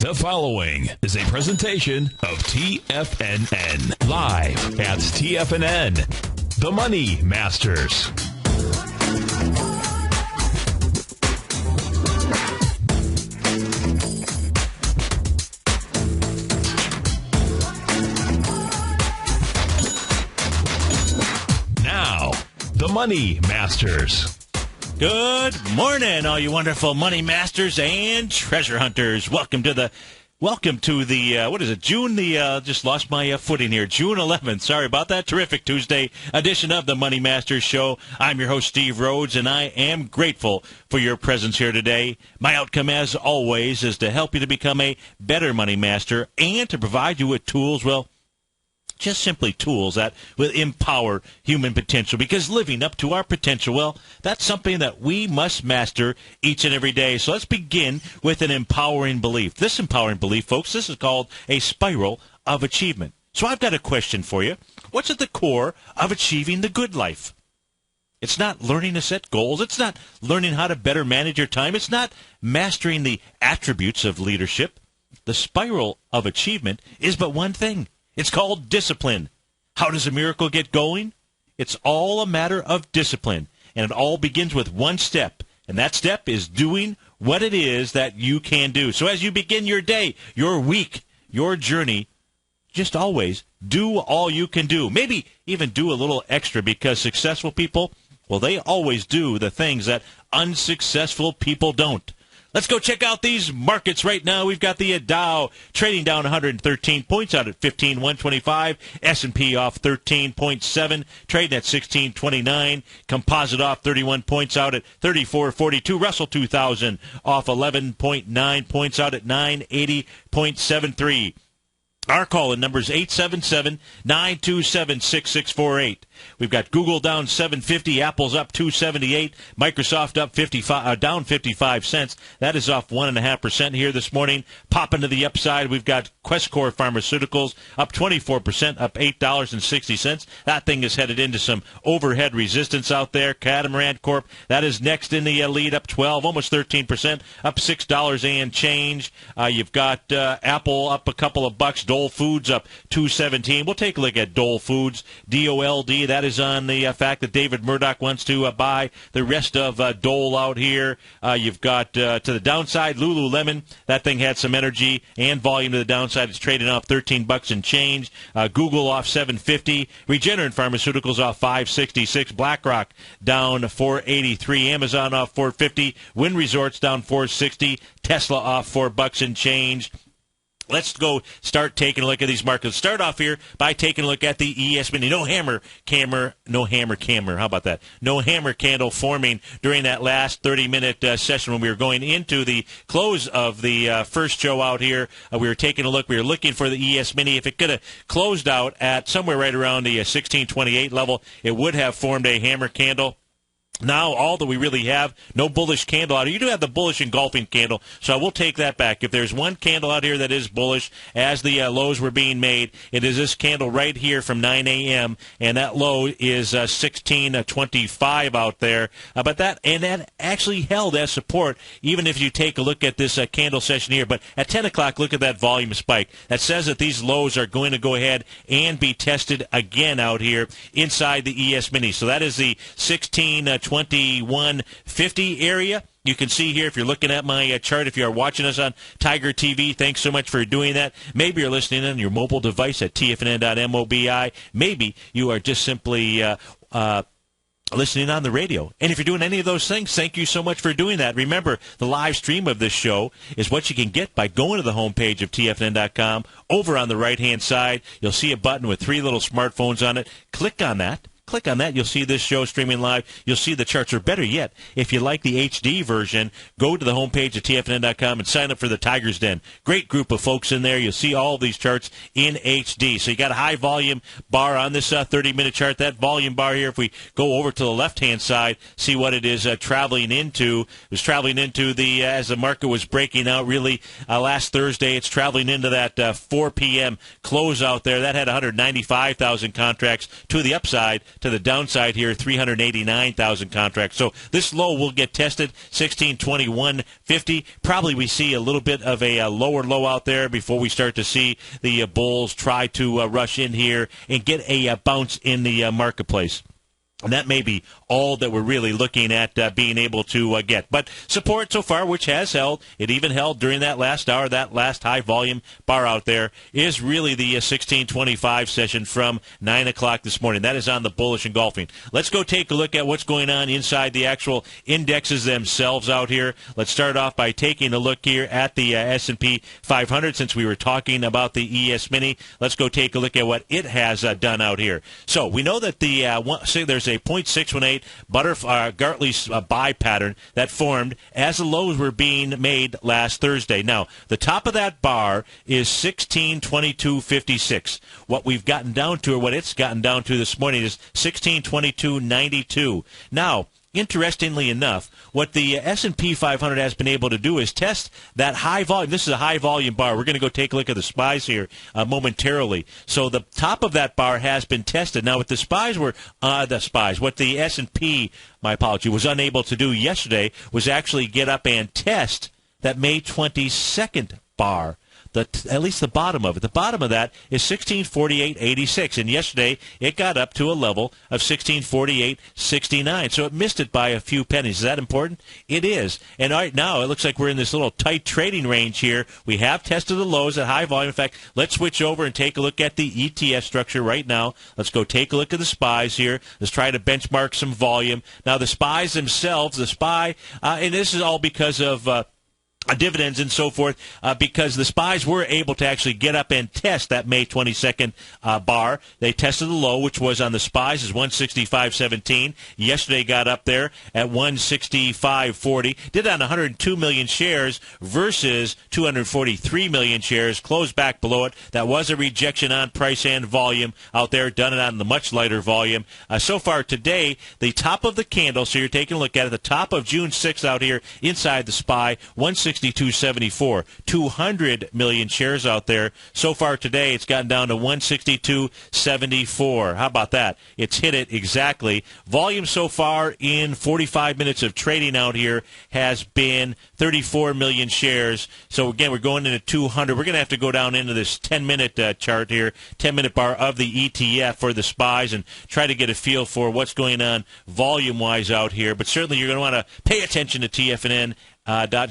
The following is a presentation of TFNN, live at TFNN, the Money Masters. Now, the Money Masters. Good morning, all you wonderful money masters and treasure hunters. Welcome to the what is it, June just lost my footing here, June 11th. Sorry about that. Terrific Tuesday edition of the Money Masters Show. I'm your host, Steve Rhodes, and I am grateful for your presence here today. My outcome, as always, is to help you to become a better money master and to provide you with tools, just simply tools that will empower human potential, because living up to our potential, that's something that we must master each and every day. So let's begin with an empowering belief. This empowering belief, folks, this is called a spiral of achievement. So I've got a question for you. What's at the core of achieving the good life? It's not learning to set goals. It's not learning how to better manage your time. It's not mastering the attributes of leadership. The spiral of achievement is but one thing. It's called discipline. How does a miracle get going? It's all a matter of discipline, and it all begins with one step, and that step is doing what it is that you can do. So as you begin your day, your week, your journey, just always do all you can do. Maybe even do a little extra, because successful people, they always do the things that unsuccessful people don't. Let's go check out these markets right now. We've got the Dow trading down 113 points out at 15,125. S&P off 13.7, trading at 1629. Composite off 31 points out at 34.42. Russell 2000 off 11.9 points out at 980.73. Our call-in number is 877-927-6648. We've got Google down 750, Apple's up 278, Microsoft up down 55 cents. That is off 1.5% here this morning. Popping to the upside, we've got Questcor Pharmaceuticals up 24%, up $8.60. That thing is headed into some overhead resistance out there. Catamaran Corp, that is next in the lead, up 12, almost 13%, up $6 and change. You've got Apple up a couple of bucks. Dole Foods up 217. We'll take a look at Dole Foods, DOLD. That is on the fact that David Murdoch wants to buy the rest of Dole out here. You've got to the downside, Lululemon. That thing had some energy and volume to the downside. It's trading off 13 bucks and change. Google off 750. Regeneron Pharmaceuticals off 566. BlackRock down 483. Amazon off 450. Wynn Resorts down 460. Tesla off 4 bucks and change. Let's go start taking a look at these markets. Start off here by taking a look at the ES Mini. No hammer candle. How about that? No hammer candle forming during that last 30-minute session when we were going into the close of the first show out here. We were taking a look. We were looking for the ES Mini. If it could have closed out at somewhere right around the 1628 level, it would have formed a hammer candle. Now, all that we really have, no bullish candle out here. You do have the bullish engulfing candle, so I will take that back. If there's one candle out here that is bullish, as the lows were being made, it is this candle right here from 9 a.m., and that low is 1625 out there. But that actually held as support, even if you take a look at this candle session here. But at 10 o'clock, look at that volume spike. That says that these lows are going to go ahead and be tested again out here inside the ES Mini. So that is the 2150 area. You can see here, if you're looking at my chart, if you are watching us on Tiger TV, thanks so much for doing that. Maybe you're listening on your mobile device at tfnn.mobi. Maybe you are just simply listening on the radio. And if you're doing any of those things, thank you so much for doing that. Remember, the live stream of this show is what you can get by going to the homepage of tfnn.com. Over on the right-hand side, you'll see a button with 3 little smartphones on it. Click on that. Click on that. You'll see this show streaming live. You'll see the charts. Or better yet, if you like the HD version, go to the homepage of TFNN.com and sign up for the Tiger's Den. Great group of folks in there. You'll see all of these charts in HD. So you got a high volume bar on this 30-minute chart. That volume bar here, if we go over to the left-hand side, see what it is traveling into. It was traveling into the, as the market was breaking out really last Thursday, it's traveling into that 4 p.m. close out there. That had 195,000 contracts to the upside. to the downside here, 389,000 contracts. So this low will get tested, 1621.50. Probably we see a little bit of a lower low out there before we start to see the bulls try to rush in here and get a bounce in the marketplace. And that may be all that we're really looking at being able to get. But support so far, which has held, it even held during that last hour, that last high-volume bar out there, is really the 1625 session from 9 o'clock this morning. That is on the bullish engulfing. Let's go take a look at what's going on inside the actual indexes themselves out here. Let's start off by taking a look here at the S&P 500. Since we were talking about the ES Mini, let's go take a look at what it has done out here. So we know that there's a 0.618 Gartley's buy pattern that formed as the lows were being made last Thursday. Now, the top of that bar is 1622.56. What we've gotten down to, or what it's gotten down to this morning, is 1622.92. Now, interestingly enough, what the S&P 500 has been able to do is test that high volume. This is a high volume bar. We're going to go take a look at the SPYs here momentarily. So the top of that bar has been tested. Now, what the SPYs were, what the S&P, my apology, was unable to do yesterday was actually get up and test that May 22nd bar. At least the bottom of it. The bottom of that is 1648.86, and yesterday it got up to a level of 1648.69, so it missed it by a few pennies. Is that important? It is. And right now it looks like we're in this little tight trading range here. We have tested the lows at high volume. In fact, let's switch over and take a look at the ETF structure right now. Let's go take a look at the SPYs here. Let's try to benchmark some volume. Now, the SPYs themselves, the SPY, and this is all because of dividends and so forth, because the SPYs were able to actually get up and test that May 22nd bar. They tested the low, which was on the SPYs, is 165.17. Yesterday got up there at 165.40. Did on 102 million shares versus 243 million shares. Closed back below it. That was a rejection on price and volume out there. Done it on the much lighter volume. So far today, the top of the candle, so you're taking a look at it, the top of June 6th out here inside the SPY, 162.74. 200 million shares out there. So far today, it's gotten down to 162.74. How about that? It's hit it exactly. Volume so far in 45 minutes of trading out here has been 34 million shares. So again, we're going into 200. We're going to have to go down into this 10-minute chart here, 10-minute bar of the ETF for the SPYs, and try to get a feel for what's going on volume-wise out here. But certainly you're going to want to pay attention to TFNN.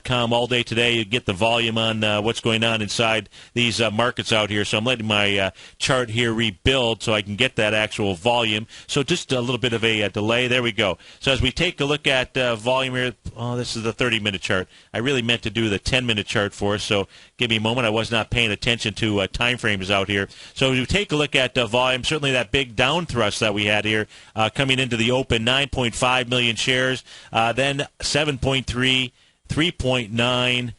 .com all day today. You get the volume on what's going on inside these markets out here. So I'm letting my chart here rebuild so I can get that actual volume. So just a little bit of a delay. There we go. So as we take a look at volume here, this is the 30-minute chart. I really meant to do the 10-minute chart for us, so give me a moment. I was not paying attention to time frames out here. So as we take a look at volume, certainly that big down thrust that we had here coming into the open, 9.5 million shares, then 7.3, 3.9,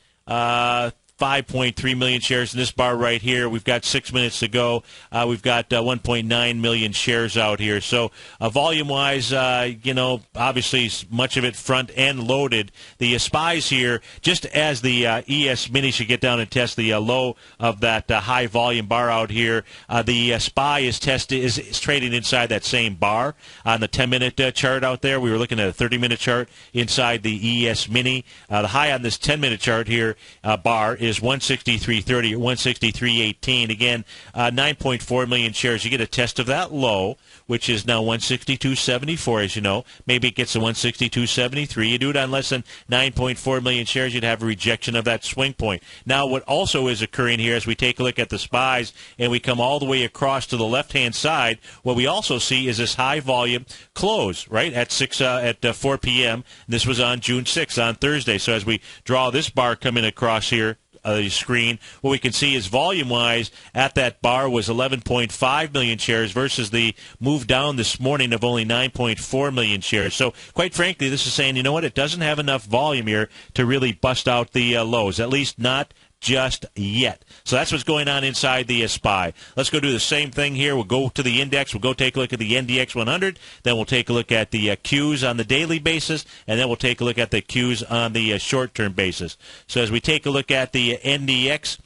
5.3 million shares in this bar right here. We've got 6 minutes to go. We've got 1.9 million shares out here. So volume-wise, obviously much of it front-end loaded. The SPYs here, just as the ES Mini should get down and test the low of that high-volume bar out here, the SPY is trading inside that same bar. On the 10-minute chart out there, we were looking at a 30-minute chart inside the ES Mini. The high on this 10-minute chart here bar is 163.30 or 163.18. Again, 9.4 million shares. You get a test of that low, which is now 162.74, as you know. Maybe it gets to 162.73. You do it on less than 9.4 million shares, you'd have a rejection of that swing point. Now, what also is occurring here as we take a look at the SPYs and we come all the way across to the left-hand side, what we also see is this high-volume close, right, at 4 p.m. This was on June 6th, on Thursday. So as we draw this bar coming across here, the screen, what we can see is volume-wise at that bar was 11.5 million shares versus the move down this morning of only 9.4 million shares. So quite frankly, this is saying, you know what, it doesn't have enough volume here to really bust out the lows, at least not just yet. So that's what's going on inside the SPY. Let's go do the same thing here. We'll go to the index. We'll go take a look at the NDX 100. Then we'll take a look at the Qs on the daily basis. And then we'll take a look at the Qs on the short-term basis. So as we take a look at the NDX,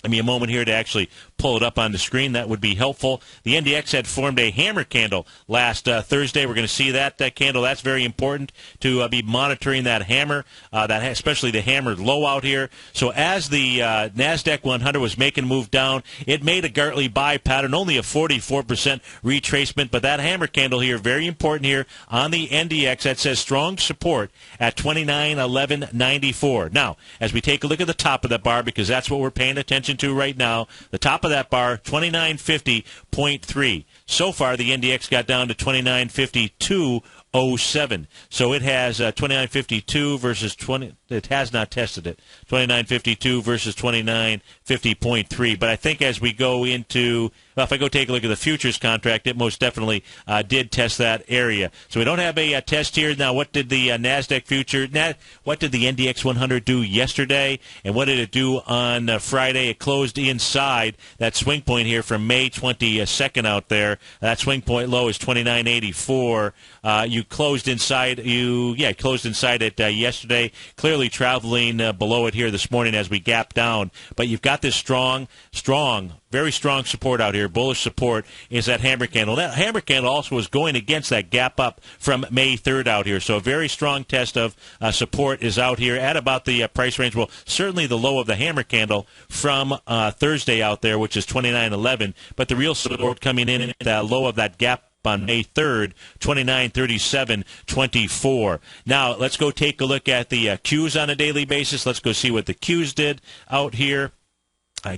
give me a moment here to actually pull it up on the screen. That would be helpful. The NDX had formed a hammer candle last Thursday. We're going to see that candle. That's very important to be monitoring that hammer, especially the hammer low out here. So as the NASDAQ 100 was making a move down, it made a Gartley buy pattern, only a 44% retracement. But that hammer candle here, very important here on the NDX, that says strong support at 29.1194. Now, as we take a look at the top of that bar, because that's what we're paying attention to right now, the top of that bar, 2950.3. So far, the NDX got down to 2952.07. So it has 2952 versus 20. It has not tested it. 2952 versus 2950.3. But I think as we go into, well, if I go take a look at the futures contract, it most definitely did test that area. So we don't have a test here. Now, what did the NASDAQ future, what did the NDX 100 do yesterday? And what did it do on Friday? It closed inside that swing point here from May 22nd out there. That swing point low is 2984. You closed inside. Closed inside it yesterday. Clearly traveling below it here this morning as we gap down. But you've got this strong, very strong support out here. Bullish support is that hammer candle. That hammer candle also was going against that gap up from May 3rd out here. So a very strong test of support is out here at about the price range. Well, certainly the low of the hammer candle from Thursday out there, which is 29.11. But the real support coming in at the low of that gap on May 3rd, 29.37.24. Now, let's go take a look at the Qs on a daily basis. Let's go see what the Qs did out here.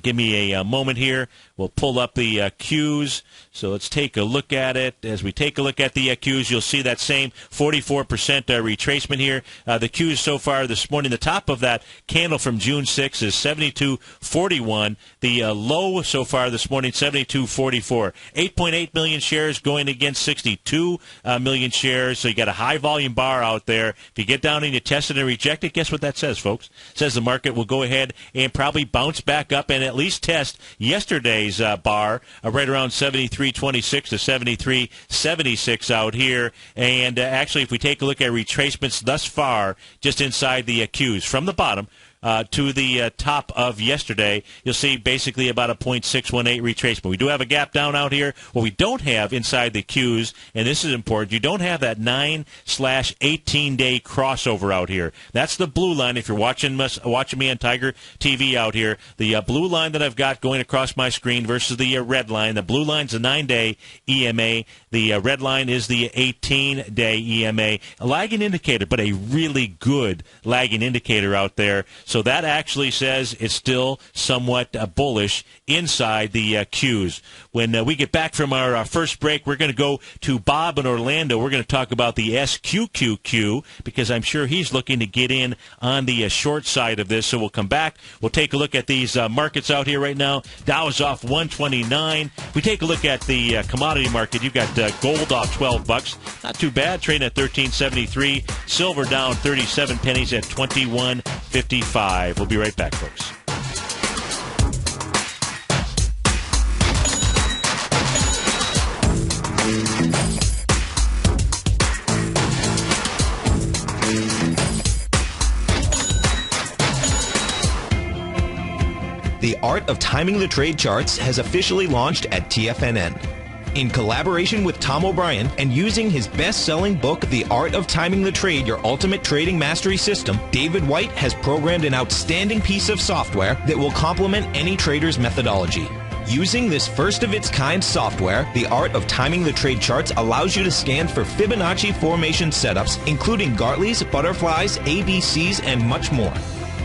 Give me a moment here. We'll pull up the Qs. So let's take a look at it. As we take a look at the Qs, you'll see that same 44% retracement here. The Qs so far this morning, the top of that candle from June 6th is 72.41. The low so far this morning, 72.44. 8.8 million shares going against 62 million shares. So you got a high volume bar out there. If you get down and you test it and reject it, guess what that says, folks? It says the market will go ahead and probably bounce back up and at least test yesterday's bar right around 73.26 to 73.76 out here. And actually, if we take a look at retracements thus far, just inside the Qs from the bottom to the top of yesterday, you'll see basically about a 0.618 retracement. We do have a gap down out here. What we don't have inside the Qs, and this is important, you don't have that 9/18-day crossover out here. That's the blue line. If you're watching me on Tiger TV out here, the blue line that I've got going across my screen versus the red line. The blue line's a 9-day EMA. The red line is the 18-day EMA. A lagging indicator, but a really good lagging indicator out there. So that actually says it's still somewhat bullish inside the Qs. When we get back from our first break, we're going to go to Bob in Orlando. We're going to talk about the SQQQ because I'm sure he's looking to get in on the short side of this. So we'll come back. We'll take a look at these markets out here right now. Dow is off 129. We take a look at the commodity market. You've got gold off $12. Not too bad. Trading at $13.73. Silver down 37 pennies at $21.55. We'll be right back, folks. The Art of Timing the Trade Charts has officially launched at TFNN. In collaboration with Tom O'Brien and using his best-selling book, The Art of Timing the Trade, Your Ultimate Trading Mastery System, David White has programmed an outstanding piece of software that will complement any trader's methodology. Using this first-of-its-kind software, The Art of Timing the Trade Charts allows you to scan for Fibonacci formation setups, including Gartleys, butterflies, ABCs, and much more.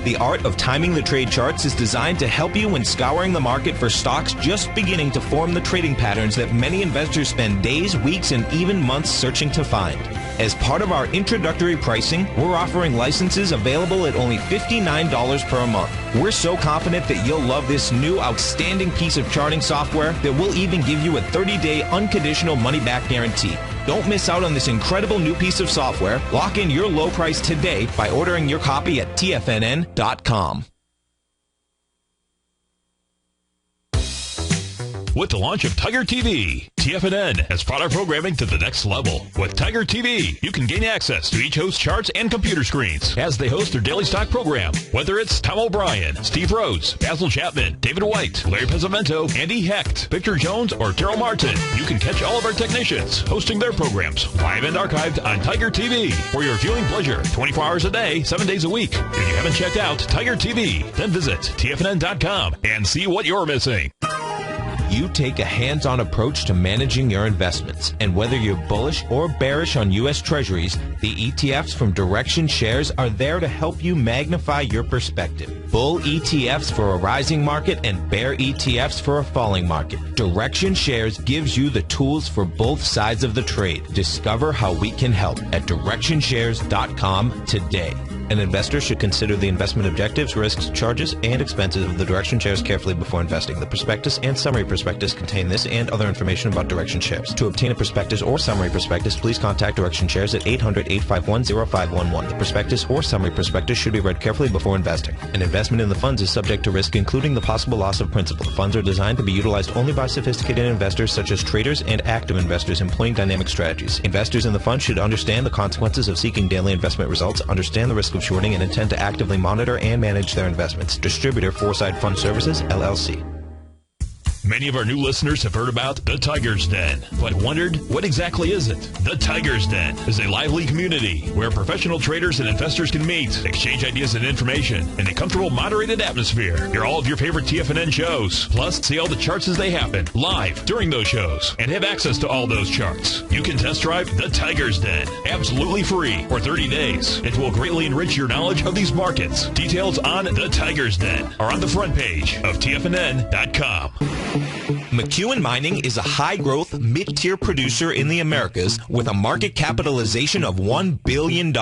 The Art of Timing the Trade Charts is designed to help you when scouring the market for stocks just beginning to form the trading patterns that many investors spend days, weeks, and even months searching to find. As part of our introductory pricing, we're offering licenses available at only $59 per month. We're so confident that you'll love this new outstanding piece of charting software that we'll even give you a 30-day unconditional money-back guarantee. Don't miss out on this incredible new piece of software. Lock in your low price today by ordering your copy at TFNN.com. With the launch of Tiger TV, TFNN has brought our programming to the next level. With Tiger TV, you can gain access to each host's charts and computer screens as they host their daily stock program. Whether it's Tom O'Brien, Steve Rhodes, Basil Chapman, David White, Larry Pezzamento, Andy Hecht, Victor Jones, or Daryl Martin, you can catch all of our technicians hosting their programs live and archived on Tiger TV for your viewing pleasure 24 hours a day, 7 days a week. If you haven't checked out Tiger TV, then visit TFNN.com and see what you're missing. You take a hands-on approach to managing your investments, and whether you're bullish or bearish on U.S. Treasuries, the ETFs from Direction Shares are there to help you magnify your perspective. Bull ETFs for a rising market and bear ETFs for a falling market. Direction Shares gives you the tools for both sides of the trade. Discover how we can help at DirectionShares.com today. An investor should consider the investment objectives, risks, charges, and expenses of the Direction Shares carefully before investing. The prospectus and summary prospectus contain this and other information about Direction Shares. To obtain a prospectus or summary prospectus, please contact Direction Shares at 800-851-0511. The prospectus or summary prospectus should be read carefully before investing. An investment in the funds is subject to risk, including the possible loss of principal. The funds are designed to be utilized only by sophisticated investors such as traders and active investors employing dynamic strategies. Investors in the fund should understand the consequences of seeking daily investment results, understand the risk of shorting, and intend to actively monitor and manage their investments. Distributor Foreside Fund Services, LLC. Many of our new listeners have heard about the Tiger's Den, but wondered, what exactly is it? The Tiger's Den is a lively community where professional traders and investors can meet, exchange ideas and information in a comfortable, moderated atmosphere. Hear all of your favorite TFNN shows, plus see all the charts as they happen, live during those shows, and have access to all those charts. You can test drive the Tiger's Den, absolutely free, for 30 days. It will greatly enrich your knowledge of these markets. Details on the Tiger's Den are on the front page of TFNN.com. McEwen Mining is a high-growth, mid-tier producer in the Americas with a market capitalization of $1 billion.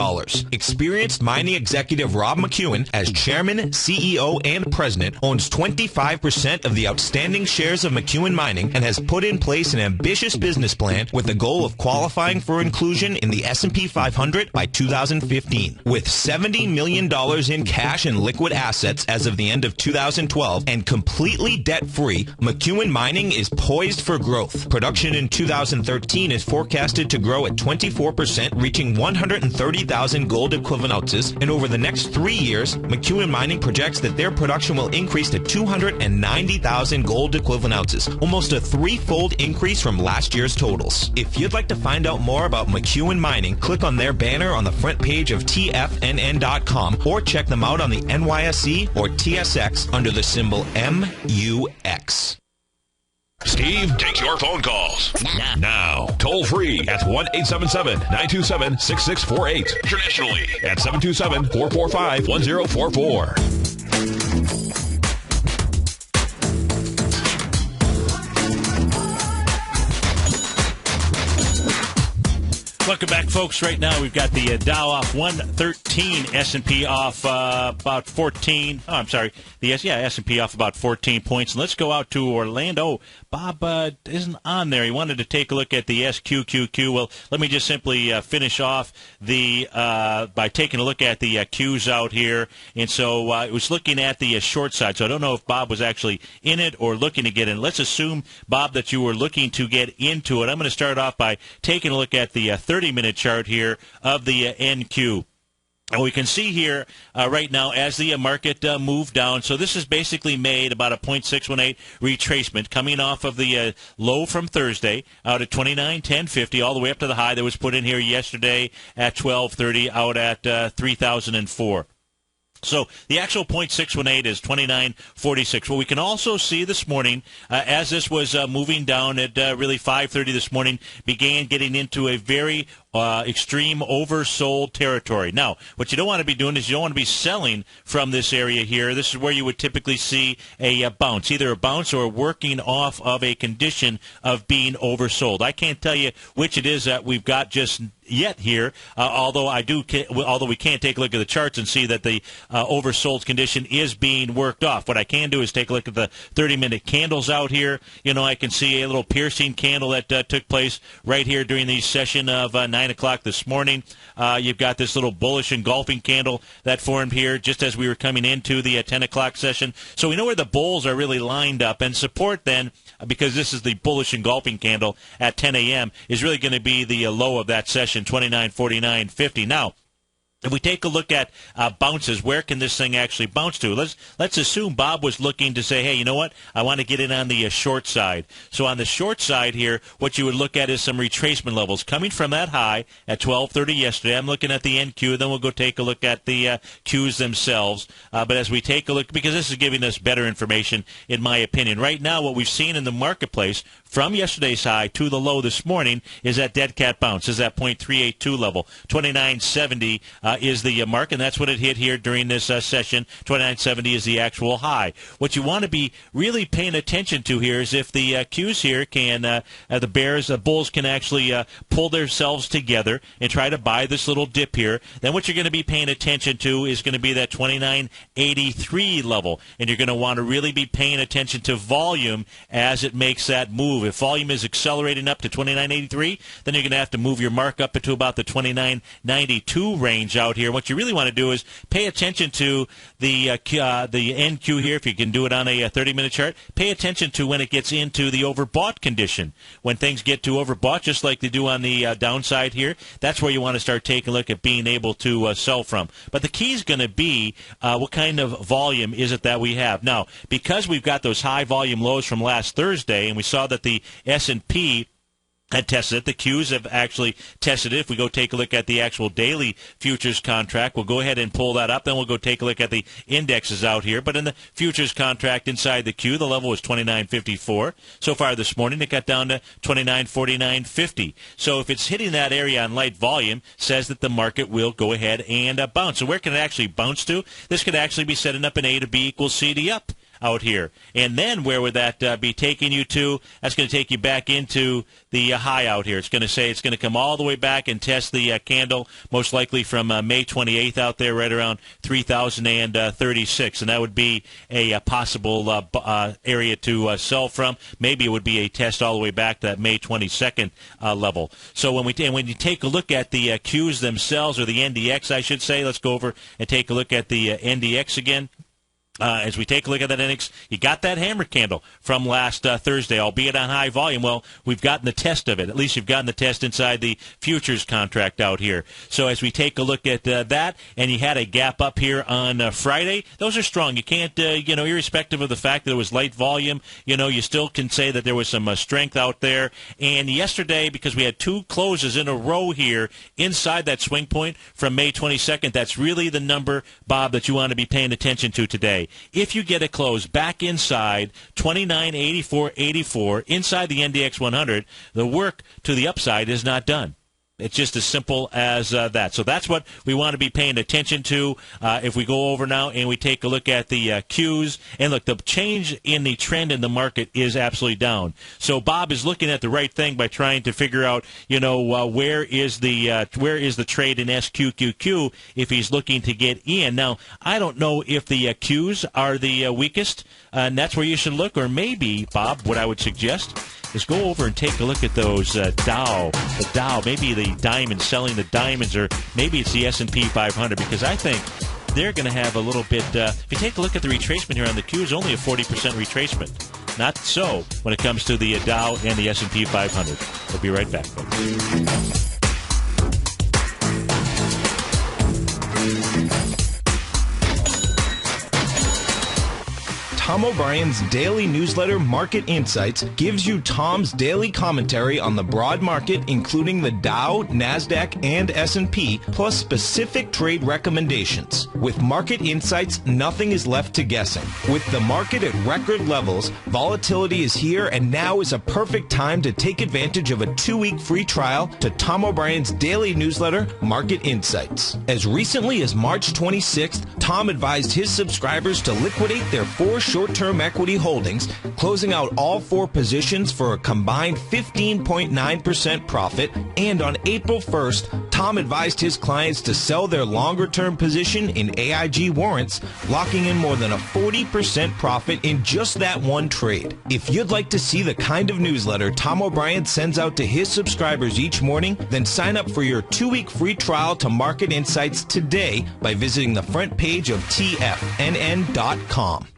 Experienced mining executive Rob McEwen, as chairman, CEO, and president, owns 25% of the outstanding shares of McEwen Mining and has put in place an ambitious business plan with the goal of qualifying for inclusion in the S&P 500 by 2015. With $70 million in cash and liquid assets as of the end of 2012 and completely debt-free, McEwen Mining is poised for growth. Production in 2013 is forecasted to grow at 24%, reaching 130,000 gold equivalent ounces, and over the next 3 years, McEwen Mining projects that their production will increase to 290,000 gold equivalent ounces, almost a threefold increase from last year's totals. If you'd like to find out more about McEwen Mining, click on their banner on the front page of TFNN.com or check them out on the NYSE or TSX under the symbol MUX. Steve takes your phone calls now. Toll free at 1-877-927-6648. Internationally at 727-445-1044. Welcome back, folks. Right now, we've got the Dow off 113, S&P off about 14. Oh, I'm sorry. The S&P off about 14 points. And let's go out to Orlando. Bob isn't on there. He wanted to take a look at the SQQQ. Well, let me just simply finish off by taking a look at the Qs out here. And so I was looking at the short side. So I don't know if Bob was actually in it or looking to get in. Let's assume, Bob, that you were looking to get into it. I'm going to start off by taking a look at the 30-minute chart here of the NQ. And we can see here right now as the market moved down. So this is basically made about a 0.618 retracement coming off of the low from Thursday out at 29.1050 all the way up to the high that was put in here yesterday at 12.30 out at 3,004. So the actual 0.618 is 29.46. What we can also see this morning, as this was moving down at really 5:30 this morning, began getting into a very extreme oversold territory. Now, what you don't want to be doing is you don't want to be selling from this area here. This is where you would typically see a bounce, either a bounce or working off of a condition of being oversold. I can't tell you which it is that we've got just yet here, although we can't take a look at the charts and see that the oversold condition is being worked off. What I can do is take a look at the 30-minute candles out here. You know, I can see a little piercing candle that took place right here during the session of 9 9 o'clock this morning. You've got this little bullish engulfing candle that formed here just as we were coming into the 10 o'clock session. So we know where the bulls are really lined up, and support then, because this is the bullish engulfing candle at 10 a.m., is really going to be the low of that session, 29.49.50. Now, if we take a look at bounces, where can this thing actually bounce to? Let's assume Bob was looking to say, hey, you know what? I want to get in on the short side. So on the short side here, what you would look at is some retracement levels coming from that high at 12:30 yesterday. I'm looking at the NQ, then we'll go take a look at the Qs themselves. But as we take a look, because this is giving us better information, in my opinion. Right now, what we've seen in the marketplace from yesterday's high to the low this morning is that dead cat bounce, is that 0.382 level. 29.70 is the mark, and that's what it hit here during this session. 29.70 is the actual high. What you want to be really paying attention to here is if the Qs here can, the bulls can actually pull themselves together and try to buy this little dip here, then what you're going to be paying attention to is going to be that 29.83 level, and you're going to want to really be paying attention to volume as it makes that move. If volume is accelerating up to 29.83, then you're going to have to move your mark up into about the 29.92 range out here. What you really want to do is pay attention to the NQ here, if you can do it on a 30-minute chart. Pay attention to when it gets into the overbought condition. When things get to overbought, just like they do on the downside here, that's where you want to start taking a look at being able to sell from. But the key is going to be what kind of volume is it that we have. Now, because we've got those high volume lows from last Thursday, and we saw that the S&P had tested it. The Qs have actually tested it. If we go take a look at the actual daily futures contract, we'll go ahead and pull that up. Then we'll go take a look at the indexes out here. But in the futures contract inside the Q, the level was 29.54. So far this morning, it got down to 29.49.50. So if it's hitting that area on light volume, says that the market will go ahead and bounce. So where can it actually bounce to? This could actually be setting up an A to B equals C to up out here. And then where would that be taking you to? That's going to take you back into the high out here. It's going to say it's going to come all the way back and test the candle, most likely from May 28th out there, right around 3,036. And that would be a possible area to sell from. Maybe it would be a test all the way back to that May 22nd level. So when you take a look at the Qs themselves, or the NDX, I should say, let's go over and take a look at the NDX again. As we take a look at that index, you got that hammer candle from last Thursday, albeit on high volume. Well, we've gotten the test of it. At least you've gotten the test inside the futures contract out here. So as we take a look at that, and you had a gap up here on Friday, those are strong. You can't, irrespective of the fact that it was light volume, you still can say that there was some strength out there. And yesterday, because we had two closes in a row here inside that swing point from May 22nd, that's really the number, Bob, that you want to be paying attention to today. If you get a close back inside 29.84.84 inside the NDX 100, the work to the upside is not done. It's just as simple as that. So that's what we want to be paying attention to. If we go over now and we take a look at the Qs, and look, the change in the trend in the market is absolutely down. So Bob is looking at the right thing by trying to figure out, where is the trade in SQQQ if he's looking to get in. Now, I don't know if the Qs are the weakest, and that's where you should look, or maybe, Bob, what I would suggest is go over and take a look at those Dow, maybe the diamonds, selling the diamonds, or maybe it's the S&P 500, because I think they're going to have a little bit, if you take a look at the retracement here on the Q, it's only a 40% retracement. Not so when it comes to the Dow and the S&P 500. We'll be right back, folks. Tom O'Brien's daily newsletter, Market Insights, gives you Tom's daily commentary on the broad market, including the Dow, NASDAQ, and S&P, plus specific trade recommendations. With Market Insights, nothing is left to guessing. With the market at record levels, volatility is here, and now is a perfect time to take advantage of a 2-week free trial to Tom O'Brien's daily newsletter, Market Insights. As recently as March 26th, Tom advised his subscribers to liquidate their 4 short-term equity holdings, closing out all 4 positions for a combined 15.9% profit. And on April 1st, Tom advised his clients to sell their longer-term position in AIG warrants, locking in more than a 40% profit in just that one trade. If you'd like to see the kind of newsletter Tom O'Brien sends out to his subscribers each morning, then sign up for your 2-week free trial to Market Insights today by visiting the front page of TFNN.com.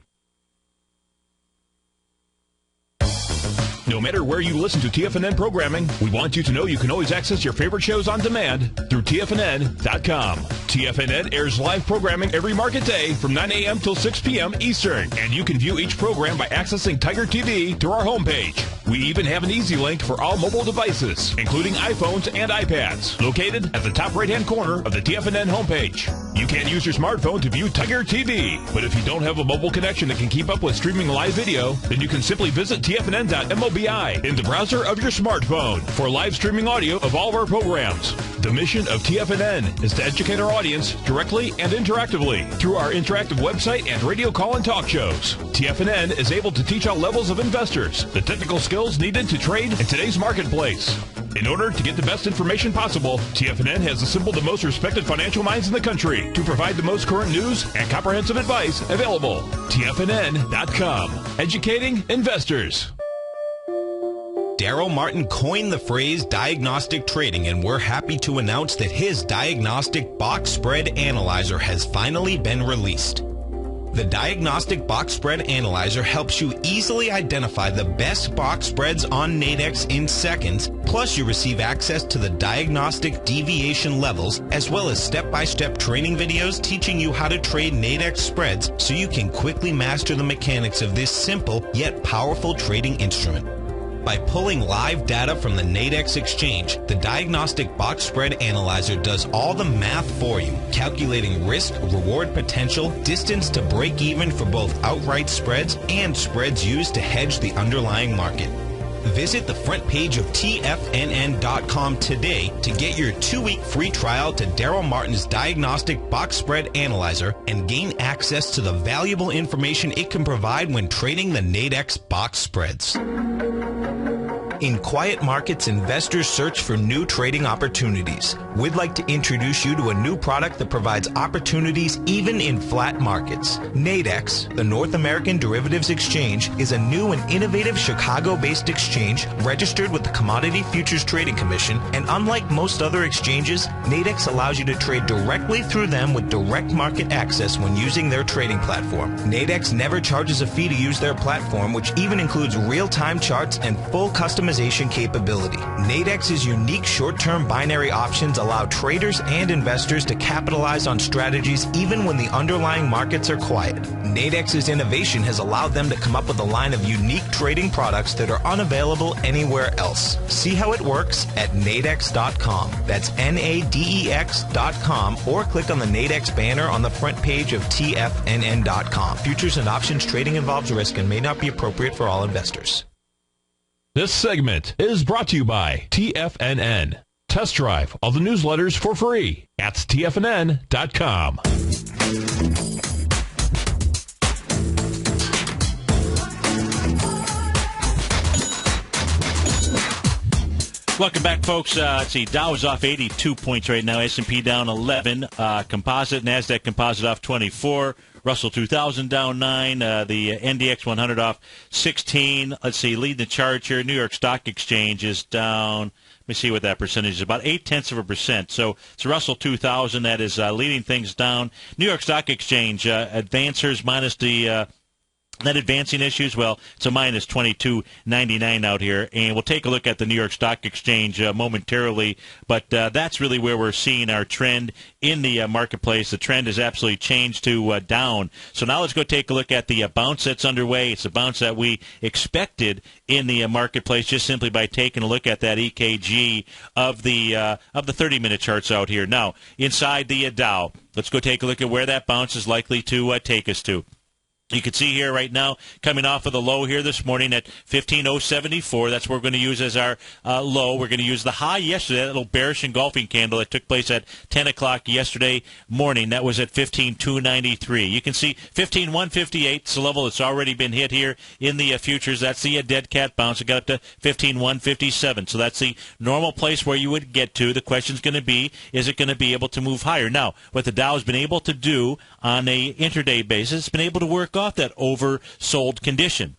No matter where you listen to TFNN programming, we want you to know you can always access your favorite shows on demand through TFNN.com. TFNN airs live programming every market day from 9 a.m. till 6 p.m. Eastern, and you can view each program by accessing Tiger TV through our homepage. We even have an easy link for all mobile devices, including iPhones and iPads, located at the top right-hand corner of the TFNN homepage. You can use your smartphone to view Tiger TV, but if you don't have a mobile connection that can keep up with streaming live video, then you can simply visit TFNN.mobi in the browser of your smartphone for live streaming audio of all of our programs. The mission of TFNN is to educate our audience directly and interactively through our interactive website and radio call and talk shows. TFNN is able to teach all levels of investors the technical skills needed to trade in today's marketplace. In order to get the best information possible, TFNN has assembled the most respected financial minds in the country to provide the most current news and comprehensive advice available. TFNN.com. Educating investors. Daryl Martin coined the phrase diagnostic trading, and we're happy to announce that his diagnostic box spread analyzer has finally been released. The Diagnostic Box Spread Analyzer helps you easily identify the best box spreads on Nadex in seconds, plus you receive access to the diagnostic deviation levels, as well as step-by-step training videos teaching you how to trade Nadex spreads so you can quickly master the mechanics of this simple yet powerful trading instrument. By pulling live data from the Nadex exchange, the Diagnostic Box Spread Analyzer does all the math for you, calculating risk, reward potential, distance to break even for both outright spreads and spreads used to hedge the underlying market. Visit the front page of TFNN.com today to get your 2-week free trial to Daryl Martin's Diagnostic Box Spread Analyzer and gain access to the valuable information it can provide when trading the Nadex box spreads. In quiet markets, investors search for new trading opportunities. We'd like to introduce you to a new product that provides opportunities even in flat markets. Nadex, the North American Derivatives Exchange, is a new and innovative Chicago-based exchange registered with the Commodity Futures Trading Commission, and unlike most other exchanges, Nadex allows you to trade directly through them with direct market access when using their trading platform. Nadex never charges a fee to use their platform, which even includes real-time charts and full customization capability. Nadex's unique short-term binary options allow traders and investors to capitalize on strategies even when the underlying markets are quiet. Nadex's innovation has allowed them to come up with a line of unique trading products that are unavailable anywhere else. See how it works at nadex.com. That's NADEX.com, or click on the Nadex banner on the front page of TFNN.com. Futures and options trading involves risk and may not be appropriate for all investors. This segment is brought to you by TFNN. Test drive all the newsletters for free at TFNN.com. Welcome back, folks. Let's see, Dow is off 82 points right now. S&P down 11. Composite, NASDAQ Composite off 24. Russell 2000 down 9. The NDX 100 off 16. Let's see, leading the charge here. New York Stock Exchange is down. Let me see what that percentage is. About 0.8%. So it's Russell 2000 that is leading things down. New York Stock Exchange, advancers minus the net advancing issues, well, it's a minus 22.99 out here, and we'll take a look at the New York Stock Exchange momentarily, but that's really where we're seeing our trend in the marketplace. The trend has absolutely changed to down. So now let's go take a look at the bounce that's underway. It's a bounce that we expected in the marketplace just simply by taking a look at that EKG of the 30-minute charts out here. Now, inside the Dow, let's go take a look at where that bounce is likely to take us to. You can see here right now, coming off of the low here this morning at 15,074. That's what we're going to use as our low. We're going to use the high yesterday, that little bearish engulfing candle that took place at 10 o'clock yesterday morning. That was at 15,293. You can see 15,158. It's a level that's already been hit here in the futures. That's the dead cat bounce. It got up to 15,157. So that's the normal place where you would get to. The question's going to be, is it going to be able to move higher? Now, what the Dow has been able to do on a intraday basis, it's been able to work off that oversold condition.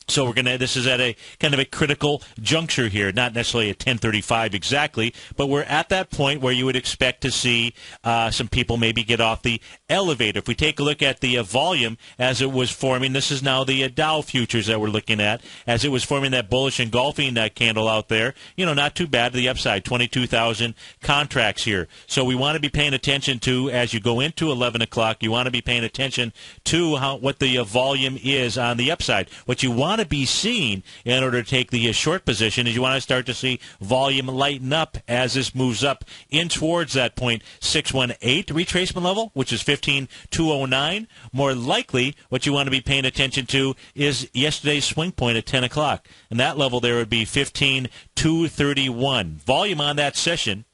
So this is at a kind of a critical juncture here, not necessarily at 10:35 exactly, but we're at that point where you would expect to see some people maybe get off the elevator. If we take a look at the volume as it was forming, this is now the Dow futures that we're looking at, as it was forming that bullish engulfing candle out there. Not too bad to the upside, 22,000 contracts here. So we want to be paying attention to, as you go into 11 o'clock, you want to be paying attention to what the volume is on the upside. What you want to be seeing in order to take the short position is you want to start to see volume lighten up as this moves up in towards that 0.618 retracement level, which is 15,209. More likely, what you want to be paying attention to is yesterday's swing point at 10 o'clock. And that level there would be 15,231. Volume on that session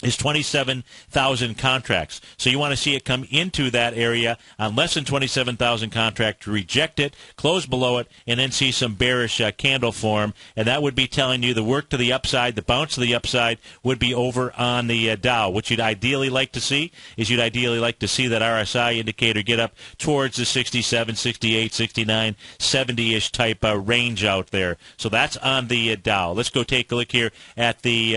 is 27,000 contracts. So you want to see it come into that area on less than 27,000 contracts, reject it, close below it, and then see some bearish candle form. And that would be telling you the work to the upside, the bounce to the upside would be over on the Dow. What you'd ideally like to see is you'd ideally like to see that RSI indicator get up towards the 67, 68, 69, 70-ish type range out there. So that's on the Dow. Let's go take a look here at the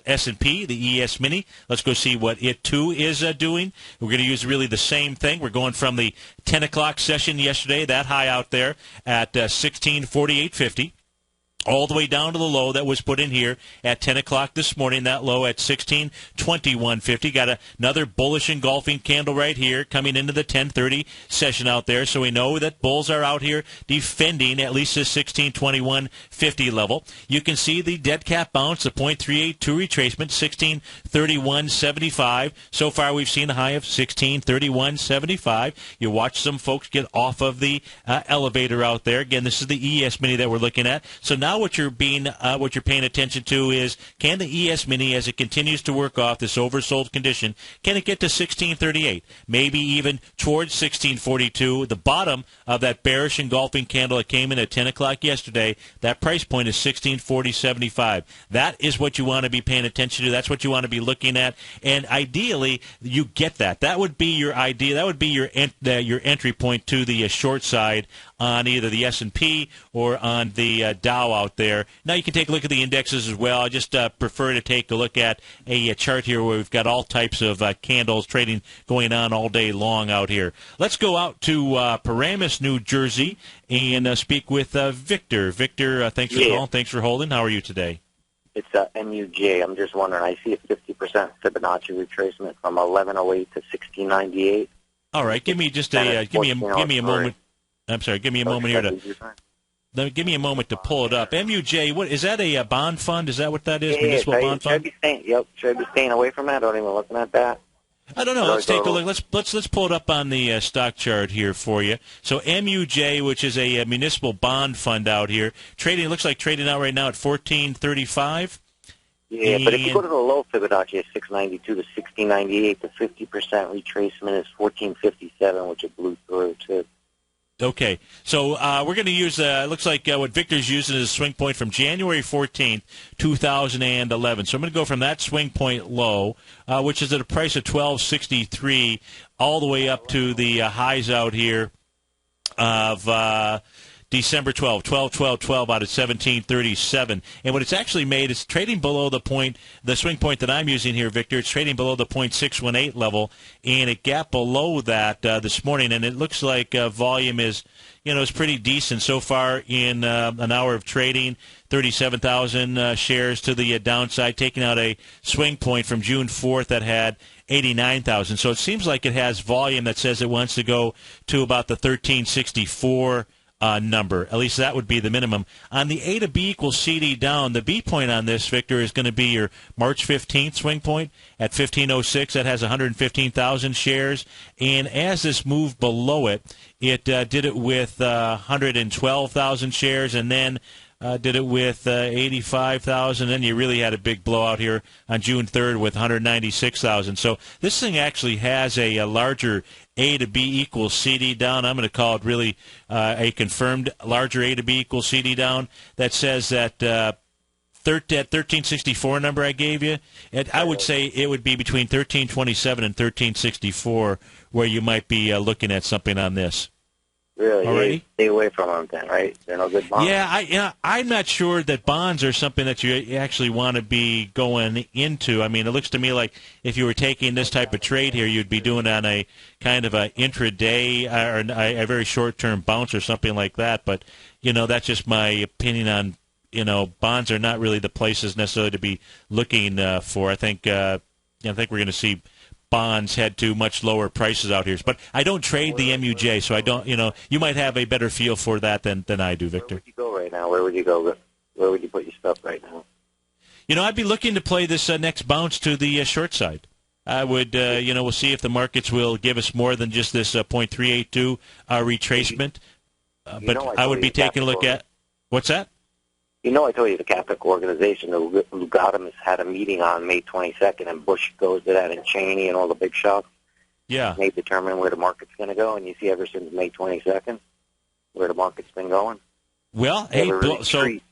S&P, the ES Mini. Let's go see what it too is doing. We're going to use really the same thing. We're going from the 10 o'clock session yesterday, that high out there at 1648.50. all the way down to the low that was put in here at 10 o'clock this morning, that low at 1621.50. Got another bullish engulfing candle right here coming into the 1030 session out there. So we know that bulls are out here defending at least this 1621.50 level. You can see the dead cat bounce, the 0.382 retracement, 1631.75. So far we've seen a high of 1631.75. You watch some folks get off of the elevator out there. Again, this is the ES Mini that we're looking at. So now what you're paying attention to is, can the ES Mini, as it continues to work off this oversold condition, can it get to 1638? Maybe even towards 1642. The bottom of that bearish engulfing candle that came in at 10 o'clock yesterday, that price point is 1640.75. That is what you want to be paying attention to. That's what you want to be looking at. And ideally, you get that. That would be your idea. That would be your entry point to the short side on either the S&P or on the Dow out there. Now you can take a look at the indexes as well. I just prefer to take a look at a chart here where we've got all types of candles trading going on all day long out here. Let's go out to Paramus, New Jersey, and speak with Victor. Victor, thanks for calling. Thanks for holding. How are you today? It's MUJ. I'm just wondering, I see a 50% Fibonacci retracement from 1108 to 1698. All right, give me just a give me a moment. I'm sorry, give me a moment here to give me a moment to pull it up. MUJ, what is that? A bond fund? Is that what that is? Municipal bond fund? Should I be staying away from that? Don't even looking at that. I don't know. Let's take a look. Let's pull it up on the stock chart here for you. So MUJ, which is a municipal bond fund out here, trading. Looks like trading out right now at 1435. Yeah, but if you go to the low Fibonacci at 692 to 1698, the 50% retracement is 1457, which it blew through too. Okay, so we're going to use, it looks like what Victor's using is a swing point from January 14th, 2011. So I'm going to go from that swing point low, which is at a price of $12.63, all the way up to the highs out here of December 12 out at 1737. And what it's actually made is trading below the point, the swing point that I'm using here, Victor. It's trading below the 0.618 level, and it gapped below that this morning. And it looks like volume is, is pretty decent so far in an hour of trading. 37,000 shares to the downside, taking out a swing point from June 4th that had 89,000. So it seems like it has volume that says it wants to go to about the 1364 number. At least that would be the minimum. On the A to B equals CD down, the B point on this, Victor, is going to be your March 15th swing point at 1506. That has 115,000 shares. And as this moved below it, it did it with 112,000 shares, and then did it with 85,000. Then you really had a big blowout here on June 3rd with 196,000. So this thing actually has a larger A to B equals CD down. I'm going to call it really a confirmed larger A to B equals CD down that says that that 1364 number I gave you, I would say it would be between 1327 and 1364 where you might be looking at something on this. Really? Already? Stay away from them then, right? They're no good bonds. Yeah, I'm not sure that bonds are something that you actually want to be going into. I mean, it looks to me like if you were taking this type of trade here, you'd be doing on a kind of a intraday or a very short-term bounce or something like that. But, that's just my opinion on, bonds are not really the places necessarily to be looking for. I think we're going to see bonds head to much lower prices out here. But I don't trade the MUJ, so I don't, you might have a better feel for that than I do, Victor. Where would you go right now? Where would you go? Where would you put your stuff right now? I'd be looking to play this next bounce to the short side. I would, we'll see if the markets will give us more than just this 0.382 retracement. But I would be taking a look at, what's that? I told you the Catholic organization, who got him, had a meeting on May 22nd, and Bush goes to that, and Cheney and all the big shots. Yeah. They determine where the market's going to go, and you see ever since May 22nd where the market's been going. Well, hey,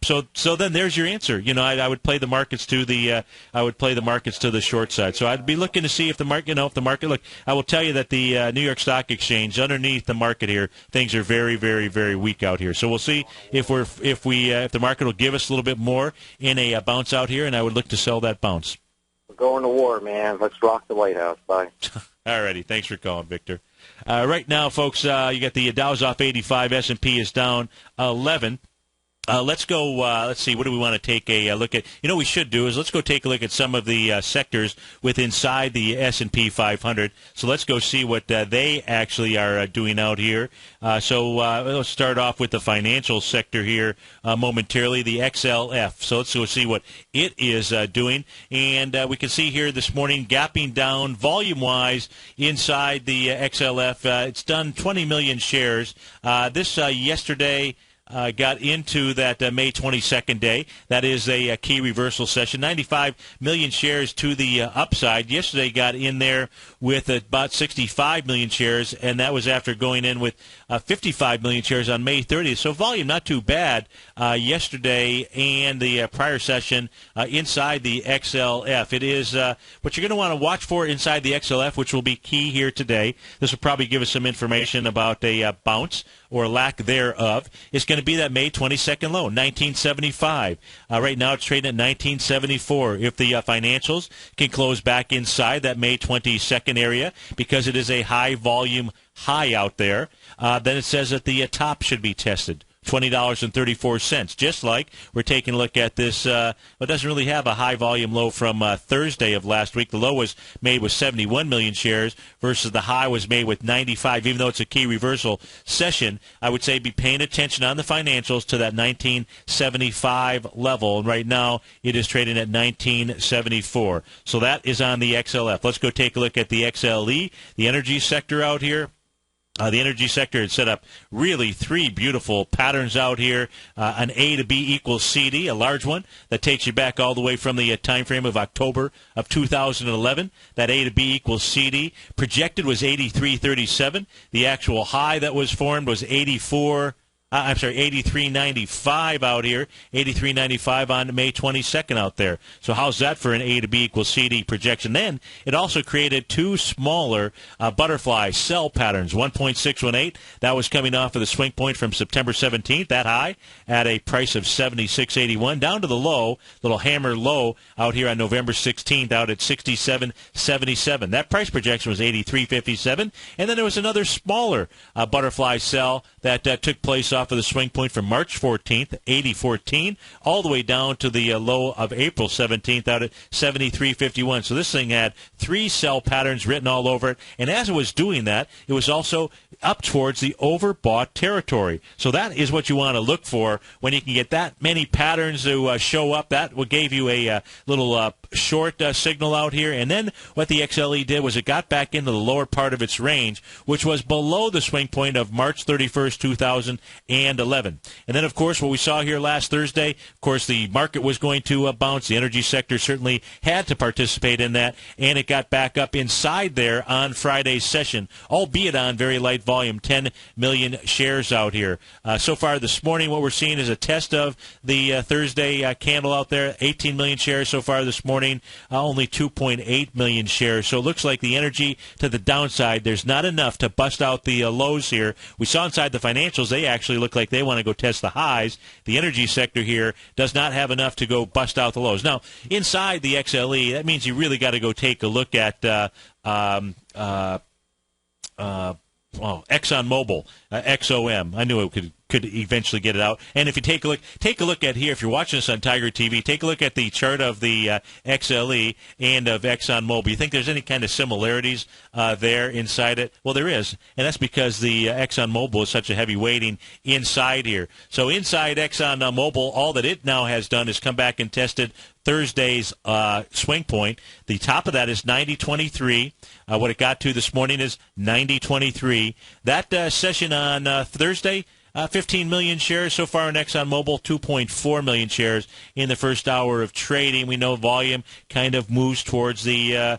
so then there's your answer. I would play the markets to the short side. So I'd be looking to see if the market, look, I will tell you that the New York Stock Exchange, underneath the market here, things are very, very, very weak out here. So we'll see if the market will give us a little bit more in a bounce out here, and I would look to sell that bounce. We're going to war, man. Let's rock the White House. Bye. All righty. Thanks for calling, Victor. Right now, folks, you got the Dow's off 85. S&P is down 11. Let's go, let's see, what do we want to take a look at? What we should do is let's go take a look at some of the sectors inside the S&P 500. So let's go see what they actually are doing out here. So let's start off with the financial sector here momentarily, the XLF. So let's go see what it is doing. And we can see here this morning gapping down volume-wise inside the XLF. It's done 20 million shares. This yesterday got into that May 22nd day. That is a key reversal session. 95 million shares to the upside. Yesterday got in there with about 65 million shares, and that was after going in with 55 million shares on May 30th. So volume not too bad yesterday and the prior session inside the XLF. It is what you're going to want to watch for inside the XLF, which will be key here today. This will probably give us some information about a bounce or lack thereof. It's going to be that May 22nd low, 1975. Right now it's trading at 1974. If the financials can close back inside that May 22nd area, because it is a high volume high out there, then it says that the top should be tested. $20.34. Just like we're taking a look at this, it doesn't really have a high volume low from Thursday of last week. The low was made with 71 million shares versus the high was made with 95. Even though it's a key reversal session, I would say be paying attention on the financials to that 1975 level. And right now it is trading at 1974. So that is on the XLF. Let's go take a look at the XLE, the energy sector out here. The energy sector had set up really three beautiful patterns out here. An A to B equals CD, a large one that takes you back all the way from the time frame of October of 2011. That A to B equals CD. Projected was 83.37. The actual high that was formed was 83.95 out here, 83.95 on May 22nd out there. So how's that for an A to B equals CD projection? Then it also created two smaller butterfly sell patterns, 1.618. That was coming off of the swing point from September 17th, that high, at a price of 76.81, down to the low, little hammer low out here on November 16th, out at 67.77. That price projection was 83.57. And then there was another smaller butterfly sell that took place off of the swing point from March 14th, 80.14, all the way down to the low of April 17th out at 73.51. So this thing had three sell patterns written all over it. And as it was doing that, it was also up towards the overbought territory. So that is what you want to look for when you can get that many patterns to show up. That gave you a little short signal out here. And then what the XLE did was it got back into the lower part of its range, which was below the swing point of March 31st, 2011. And then, of course, what we saw here last Thursday, of course, the market was going to bounce. The energy sector certainly had to participate in that, and it got back up inside there on Friday's session, albeit on very light volume, 10 million shares out here. So far this morning, what we're seeing is a test of the Thursday candle out there, 18 million shares so far this morning, only 2.8 million shares. So it looks like the energy to the downside, there's not enough to bust out the lows here. We saw inside the financials, they actually look like they want to go test the highs. The energy sector here does not have enough to go bust out the lows. Now, inside the XLE, that means you really got to go take a look at ExxonMobil, XOM. I knew it could eventually get it out. And if you take a look at here, if you're watching this on Tiger TV, take a look at the chart of the XLE and of ExxonMobil. You think there's any kind of similarities there inside it? Well, there is, and that's because the ExxonMobil is such a heavy weighting inside here. So inside ExxonMobil, all that it now has done is come back and tested Thursday's swing point. The top of that is 90.23. What it got to this morning is 90.23. That session on Thursday, 15 million shares so far in ExxonMobil, 2.4 million shares in the first hour of trading. We know volume kind of moves towards the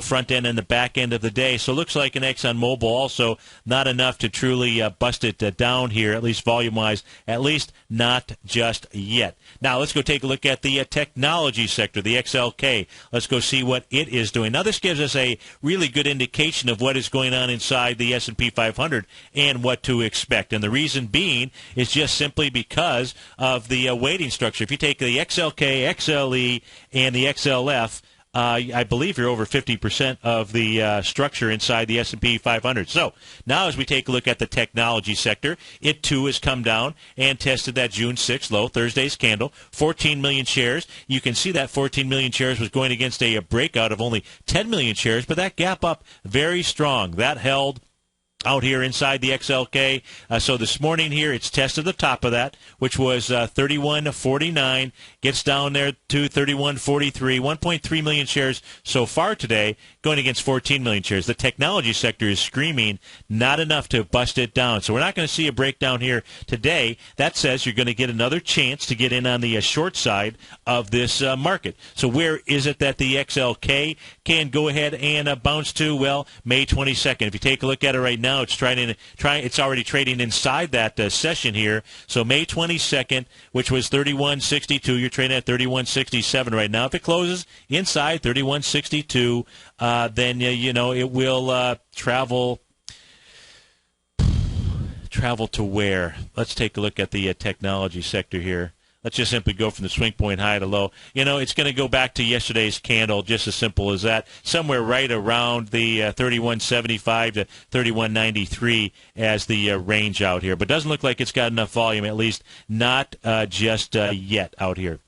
front end and the back end of the day. So it looks like in ExxonMobil also not enough to truly bust it down here, at least volume-wise, at least not just yet. Now let's go take a look at the technology sector, the XLK. Let's go see what it is doing. Now this gives us a really good indication of what is going on inside the S&P 500 and what to expect. And the reason being is just simply because of the weighting structure. If you take the XLK, XLE, and the XLF, I believe you're over 50% of the structure inside the S&P 500. So now as we take a look at the technology sector, it too has come down and tested that June 6th low, Thursday's candle, 14 million shares. You can see that 14 million shares was going against a breakout of only 10 million shares, but that gap up very strong. That held out here inside the XLK. So this morning here, it's tested the top of that, which was 31.49, gets down there to 31.43, 1.3 million shares so far today, going against 14 million shares. The technology sector is screaming not enough to bust it down. So we're not going to see a breakdown here today. That says you're going to get another chance to get in on the short side of this market. So where is it that the XLK can go ahead and bounce to? Well, May 22nd. If you take a look at it right now, it's already trading inside that session here. So May 22nd, which was 31.62, you're trading at 31.67 right now. If it closes inside 31.62, then it will travel to where? Let's take a look at the technology sector here. Let's just simply go from the swing point high to low. It's going to go back to yesterday's candle, just as simple as that, somewhere right around the 31.75 to 31.93 as the range out here. But doesn't look like it's got enough volume, at least not just yet out here.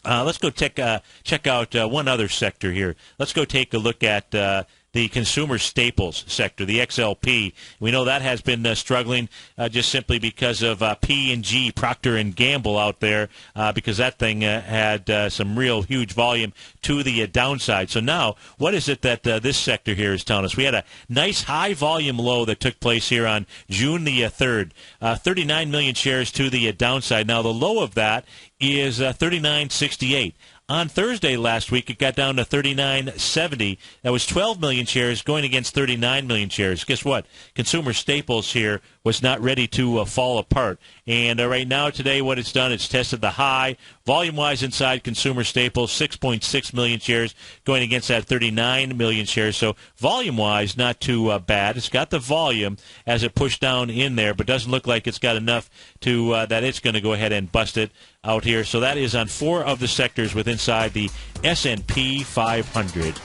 Let's go check out one other sector here. Let's go take a look at the consumer staples sector, the XLP. We know that has been struggling just simply because of P&G, Procter & Gamble out there, because that thing had some real huge volume to the downside. So now, what is it that this sector here is telling us? We had a nice high volume low that took place here on June the 3rd, 39 million shares to the downside. Now, the low of that is 39.68. On Thursday last week, it got down to 39.70. That was 12 million shares going against 39 million shares. Guess what? Consumer staples here was not ready to fall apart. And right now, today, what it's done, it's tested the high. Volume-wise inside consumer staples, 6.6 million shares going against that 39 million shares. So volume-wise, not too bad. It's got the volume as it pushed down in there, but doesn't look like it's got enough to that it's going to go ahead and bust it out here. So that is on 4 of the sectors within inside the S&P 500.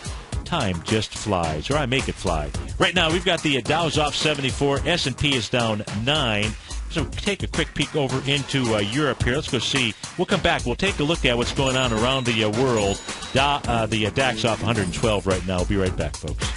Time just flies, or I make it fly. Right now, we've got the Dow's off 74. S&P is down 9. So take a quick peek over into Europe here. Let's go see. We'll come back. We'll take a look at what's going on around the world. The DAX off 112 right now. We'll be right back, folks.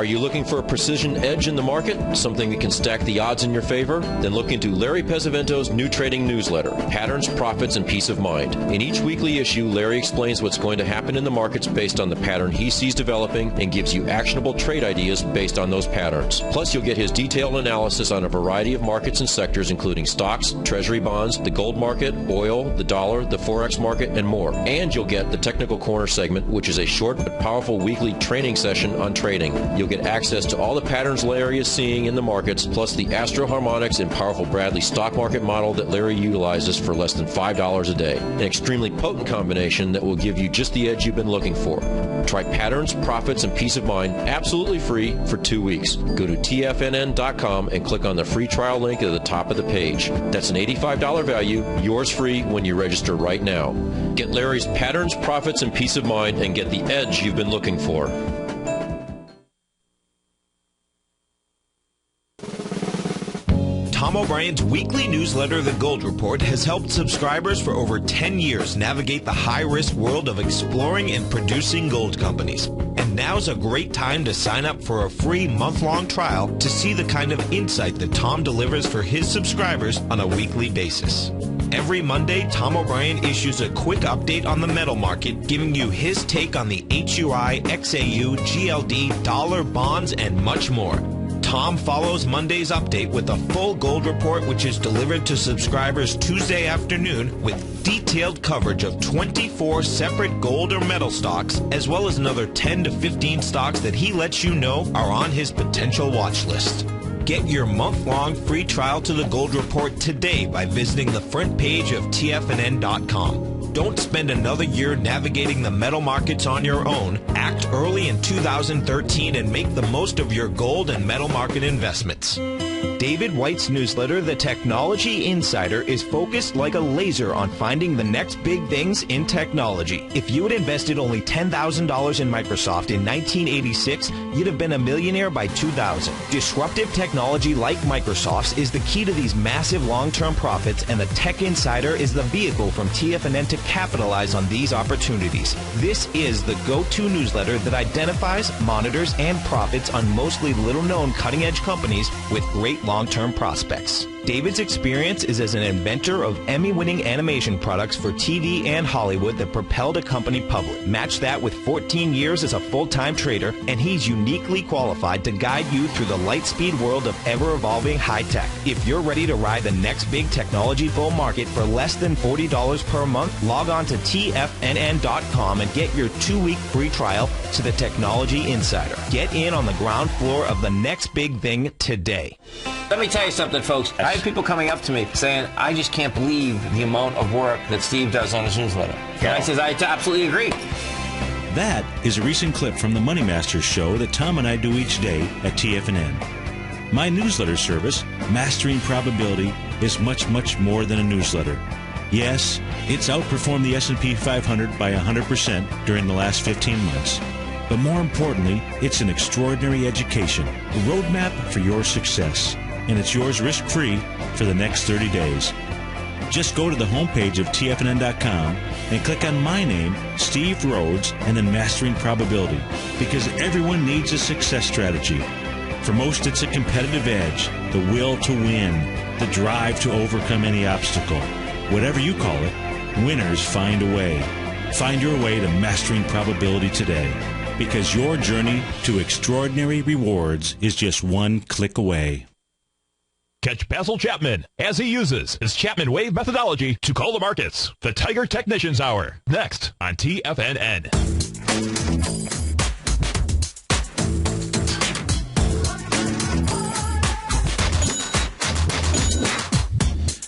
Are you looking for a precision edge in the market? Something that can stack the odds in your favor? Then look into Larry Pesavento's new trading newsletter, Patterns, Profits, and Peace of Mind. In each weekly issue, Larry explains what's going to happen in the markets based on the pattern he sees developing and gives you actionable trade ideas based on those patterns. Plus, you'll get his detailed analysis on a variety of markets and sectors, including stocks, treasury bonds, the gold market, oil, the dollar, the forex market, and more. And you'll get the Technical Corner segment, which is a short but powerful weekly training session on trading. You'll get access to all the patterns Larry is seeing in the markets, plus the Astro Harmonics and powerful Bradley stock market model that Larry utilizes for less than $5 a day. An extremely potent combination that will give you just the edge you've been looking for. Try Patterns, Profits, and Peace of Mind absolutely free for 2 weeks. Go to TFNN.com and click on the free trial link at the top of the page. That's an $85 value, yours free when you register right now. Get Larry's Patterns, Profits, and Peace of Mind and get the edge you've been looking for. Tom O'Brien's weekly newsletter, The Gold Report, has helped subscribers for over 10 years navigate the high-risk world of exploring and producing gold companies. And now's a great time to sign up for a free month-long trial to see the kind of insight that Tom delivers for his subscribers on a weekly basis. Every Monday, Tom O'Brien issues a quick update on the metal market, giving you his take on the HUI, XAU, GLD, dollar, bonds, and much more. Tom follows Monday's update with a full gold report, which is delivered to subscribers Tuesday afternoon with detailed coverage of 24 separate gold or metal stocks, as well as another 10 to 15 stocks that he lets you know are on his potential watch list. Get your month-long free trial to the Gold Report today by visiting the front page of TFNN.com. Don't spend another year navigating the metal markets on your own. Act early in 2013 and make the most of your gold and metal market investments. David White's newsletter, The Technology Insider, is focused like a laser on finding the next big things in technology. If you had invested only $10,000 in Microsoft in 1986, you'd have been a millionaire by 2000. Disruptive technology like Microsoft's is the key to these massive long-term profits, and the Tech Insider is the vehicle from TFNN to capitalize on these opportunities. This is the go-to newsletter that identifies, monitors, and profits on mostly little-known cutting-edge companies with great long-term prospects. David's experience is as an inventor of Emmy-winning animation products for TV and Hollywood that propelled a company public. Match that with 14 years as a full-time trader, and he's uniquely qualified to guide you through the light-speed world of ever-evolving high-tech. If you're ready to ride the next big technology bull market for less than $40 per month, log on to TFNN.com and get your 2-week free trial to the Technology Insider. Get in on the ground floor of the next big thing today. Let me tell you something, folks. I have people coming up to me saying, I just can't believe the amount of work that Steve does on his newsletter. And I says, I absolutely agree. That is a recent clip from the Money Masters show that Tom and I do each day at TFNN. My newsletter service, Mastering Probability, is much, much more than a newsletter. Yes, it's outperformed the S&P 500 by 100% during the last 15 months. But more importantly, it's an extraordinary education, a roadmap for your success. And it's yours risk-free for the next 30 days. Just go to the homepage of TFNN.com and click on my name, Steve Rhodes, and then Mastering Probability, because everyone needs a success strategy. For most, it's a competitive edge, the will to win, the drive to overcome any obstacle. Whatever you call it, winners find a way. Find your way to Mastering Probability today, because your journey to extraordinary rewards is just one click away. Catch Basil Chapman as he uses his Chapman Wave methodology to call the markets. The Tiger Technicians Hour, next on TFNN.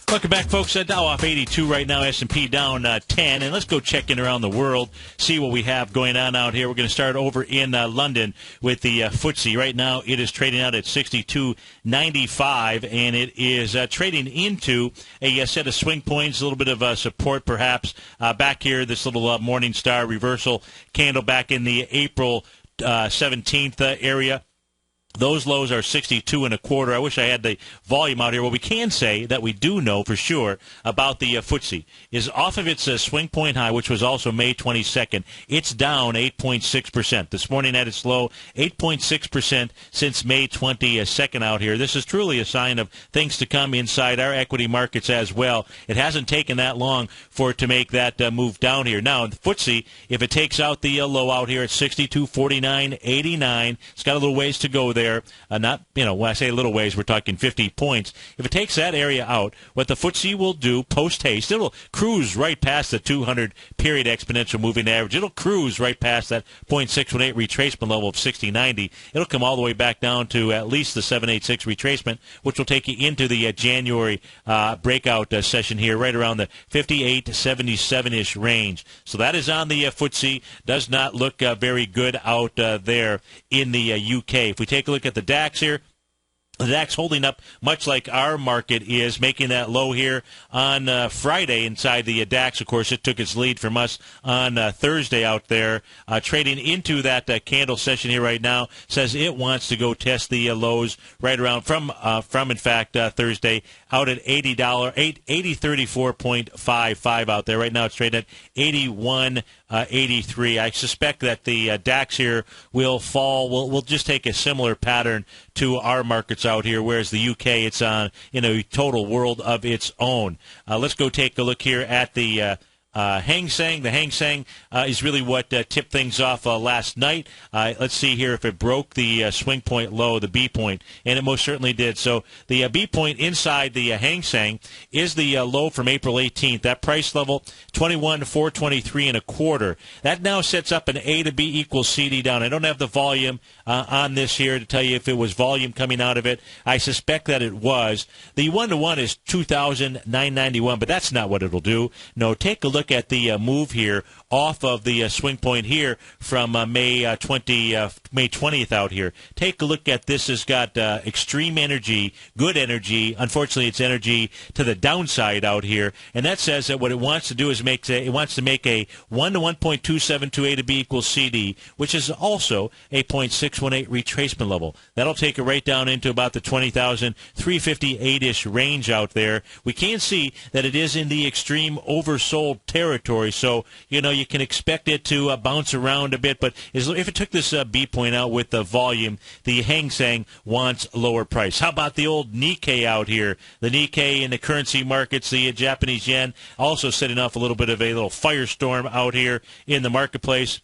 Welcome back, folks. Dow off 82 right now, S&P down 10. And let's go check in around the world, see what we have going on out here. We're going to start over in London with the FTSE. Right now, it is trading out at 62.95, and it is trading into a set of swing points, a little bit of support perhaps. Back here, this little Morning Star reversal candle back in the April 17th area. Those lows are 62.25. I wish I had the volume out here. What we can say that we do know for sure about the FTSE is off of its swing point high, which was also May 22nd, it's down 8.6%. This morning at its low, 8.6% since May 22nd out here. This is truly a sign of things to come inside our equity markets as well. It hasn't taken that long for it to make that move down here. Now, the FTSE, if it takes out the low out here at 62.49.89, it's got a little ways to go there. Not, when I say a little ways, we're talking 50 points. If it takes that area out, what the FTSE will do post-haste, it'll cruise right past the 200-period exponential moving average. It'll cruise right past that 0.618 retracement level of 60.90. It'll come all the way back down to at least the 786 retracement, which will take you into the January breakout session here, right around the 58 to 77-ish range. So that is on the FTSE. Does not look very good out there in the UK. If we take a look at the DAX here, the DAX holding up much like our market is, making that low here on Friday inside the DAX. Of course, it took its lead from us on Thursday out there. Trading into that candle session here right now, says it wants to go test the lows right around from in fact, Thursday out at $80.34.55 out there. Right now it's trading at 81.83. I suspect that the DAX here will fall. We'll just take a similar pattern to our markets out here, whereas the UK, it's on a total world of its own. Let's go take a look here at the Hang Seng. The Hang Seng is really what tipped things off last night. Let's see here if it broke the swing point low, the B point, and it most certainly did. So the B point inside the Hang Seng is the low from April 18th. That price level, 21,423.25. That now sets up an A to B equals CD down. I don't have the volume on this here to tell you if it was volume coming out of it. I suspect that it was. The 1-to-1 is 2,991, but that's not what it'll do. No, take a look at the move here off of the swing point here from May 20th out here. Take a look at this. Has got extreme energy, good energy. Unfortunately, it's energy to the downside out here, and that says that what it wants to do is it wants to make a 1 to 1.272 A to B equals CD, which is also a 0.618 retracement level. That'll take it right down into about the 20,358-ish range out there. We can see that it is in the extreme oversold territory, so you can expect it to bounce around a bit, but if it took this B point out with the volume, the Hang Seng wants lower price. How about the old Nikkei out here? The Nikkei in the currency markets, the Japanese yen, also setting off a little bit of a little firestorm out here in the marketplace.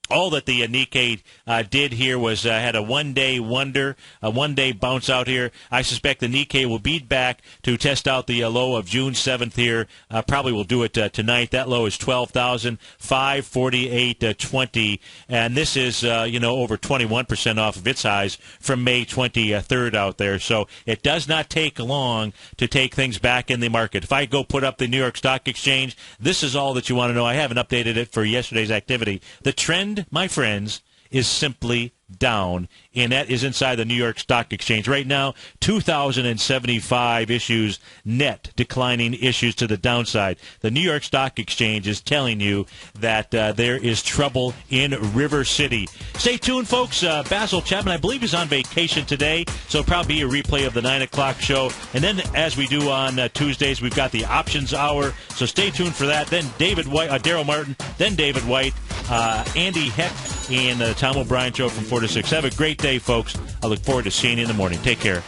All that the Nikkei did here was had a one-day wonder, a one-day bounce out here. I suspect the Nikkei will beat back to test out the low of June 7th here. Probably will do it tonight. That low is 12,548.20, and this is over 21% off of its highs from May 23rd out there. So it does not take long to take things back in the market. If I go put up the New York Stock Exchange, this is all that you want to know. I haven't updated it for yesterday's activity. The trend, my friends, is simply down, and that is inside the New York Stock Exchange. Right now, 2,075 issues net, declining issues to the downside. The New York Stock Exchange is telling you that there is trouble in River City. Stay tuned, folks. Basil Chapman, I believe, is on vacation today, so it'll probably be a replay of the 9 o'clock show. And then, as we do on Tuesdays, we've got the Options Hour, so stay tuned for that. Then David White, Daryl Martin, then David White, Andy Heck, and the Tom O'Brien Show from 4 to 6. Have a great day, folks. I look forward to seeing you in the morning. Take care.